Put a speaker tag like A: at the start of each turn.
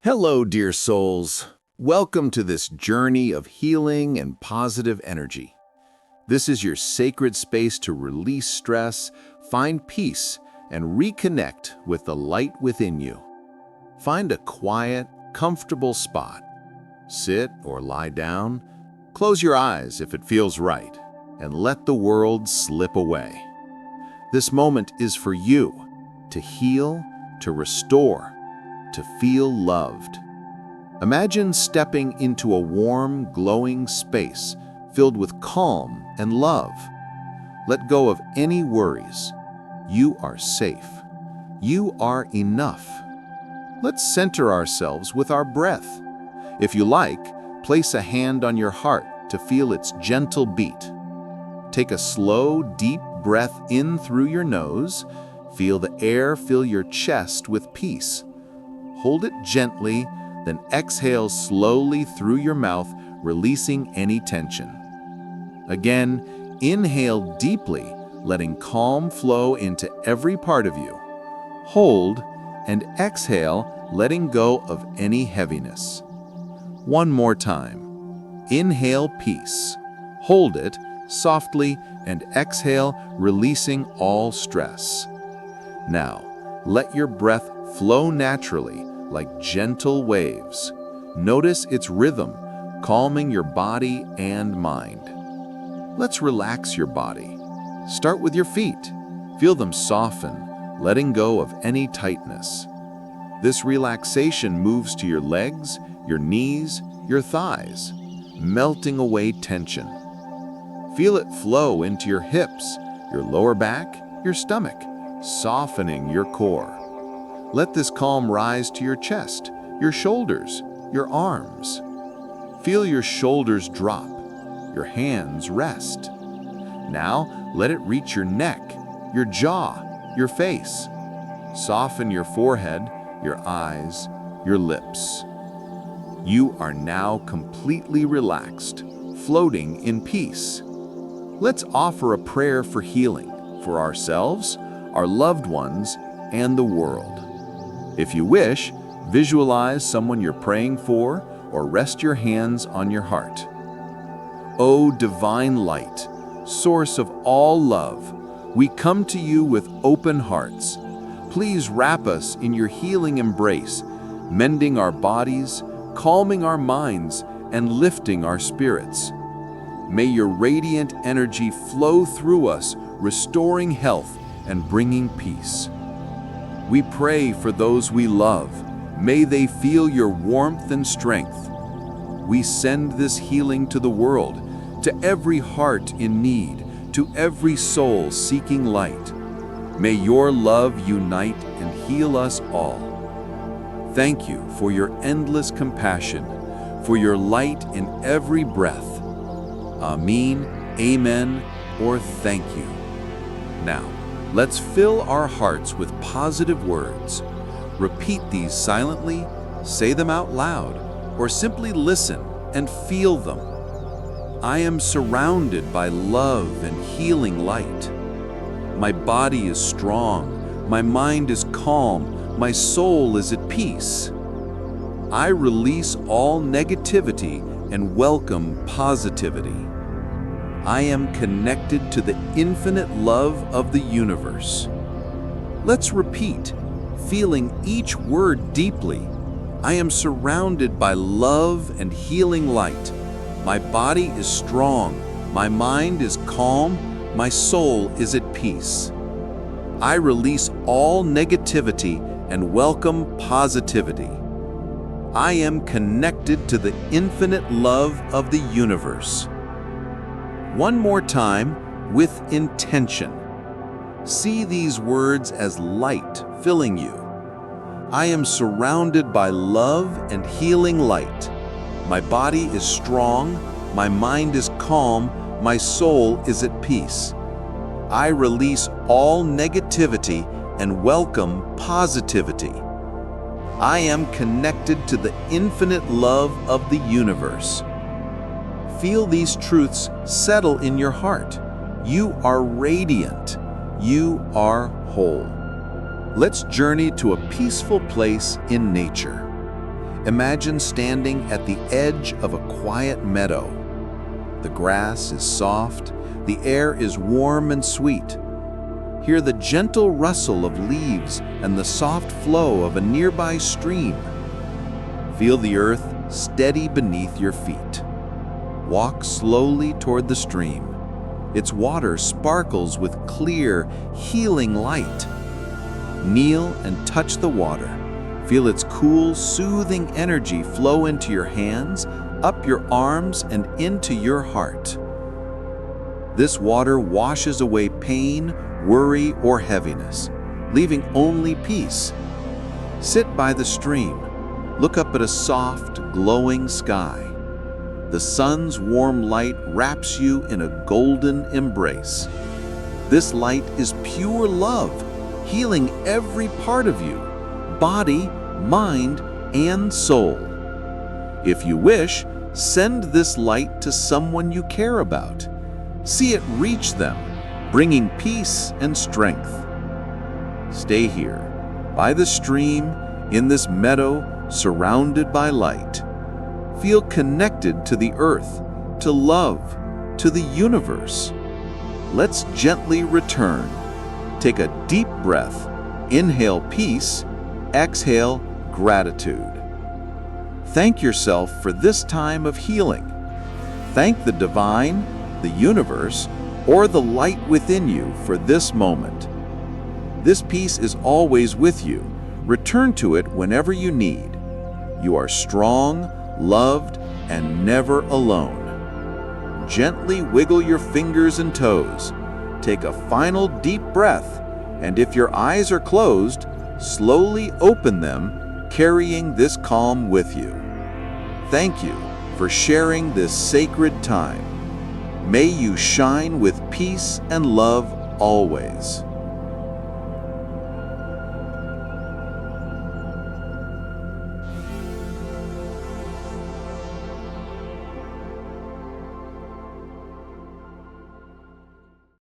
A: Hello, dear souls. Welcome to this journey of healing and positive energy. This is your sacred space to release stress, find peace, and reconnect with the light within you. Find a quiet, comfortable spot. Sit or lie down, close your eyes if it feels right, and let the world slip away. This moment is for you to heal, to restore, to feel loved. Imagine stepping into a warm, glowing space filled with calm and love. Let go of any worries. You are safe. You are enough. Let's center ourselves with our breath. If you like, place a hand on your heart to feel its gentle beat. Take a slow, deep breath in through your nose. Feel the air fill your chest with peace. Hold it gently, then exhale slowly through your mouth, releasing any tension. Again, inhale deeply, letting calm flow into every part of you. Hold and exhale, letting go of any heaviness. One more time. Inhale peace. Hold it softly and exhale, releasing all stress. Now, let your breath flow naturally, like gentle waves. Notice its rhythm, calming your body and mind. Let's relax your body. Start with your feet. Feel them soften, letting go of any tightness. This relaxation moves to your legs, your knees, your thighs, melting away tension. Feel it flow into your hips, your lower back, your stomach, softening your core. Let this calm rise to your chest, your shoulders, your arms. Feel your shoulders drop, your hands rest. Now, let it reach your neck, your jaw, your face. Soften your forehead, your eyes, your lips. You are now completely relaxed, floating in peace. Let's offer a prayer for healing, for ourselves, our loved ones, and the world. If you wish, visualize someone you're praying for or rest your hands on your heart. O divine light, source of all love, we come to you with open hearts. Please wrap us in your healing embrace, mending our bodies, calming our minds, and lifting our spirits. May your radiant energy flow through us, restoring health and bringing peace. We pray for those we love. May they feel your warmth and strength. We send this healing to the world, to every heart in need, to every soul seeking light. May your love unite and heal us all. Thank you for your endless compassion, for your light in every breath. Amen, amen, or thank you. Now, let's fill our hearts with positive words. Repeat these silently, say them out loud, or simply listen and feel them. I am surrounded by love and healing light. My body is strong, my mind is calm, my soul is at peace. I release all negativity and welcome positivity. I am connected to the infinite love of the universe. Let's repeat, feeling each word deeply. I am surrounded by love and healing light. My body is strong, my mind is calm, my soul is at peace. I release all negativity and welcome positivity. I am connected to the infinite love of the universe. One more time, with intention. See these words as light filling you. I am surrounded by love and healing light. My body is strong, my mind is calm, my soul is at peace. I release all negativity and welcome positivity. I am connected to the infinite love of the universe. Feel these truths settle in your heart. You are radiant. You are whole. Let's journey to a peaceful place in nature. Imagine standing at the edge of a quiet meadow. The grass is soft, the air is warm and sweet. Hear the gentle rustle of leaves and the soft flow of a nearby stream. Feel the earth steady beneath your feet. Walk slowly toward the stream. Its water sparkles with clear, healing light. Kneel and touch the water. Feel its cool, soothing energy flow into your hands, up your arms, and into your heart. This water washes away pain, worry, or heaviness, leaving only peace. Sit by the stream. Look up at a soft, glowing sky. The sun's warm light wraps you in a golden embrace. This light is pure love, healing every part of you, body, mind, and soul. If you wish, send this light to someone you care about. See it reach them, bringing peace and strength. Stay here, by the stream, in this meadow, surrounded by light. Feel connected to the earth, to love, to the universe. Let's gently return. Take a deep breath. Inhale peace, exhale gratitude. Thank yourself for this time of healing. Thank the divine, the universe, or the light within you for this moment. This peace is always with you. Return to it whenever you need. You are strong, loved, and never alone. Gently wiggle your fingers and toes. Take a final deep breath, and if your eyes are closed, slowly open them, carrying this calm with you. Thank you for sharing this sacred time. May you shine with peace and love always.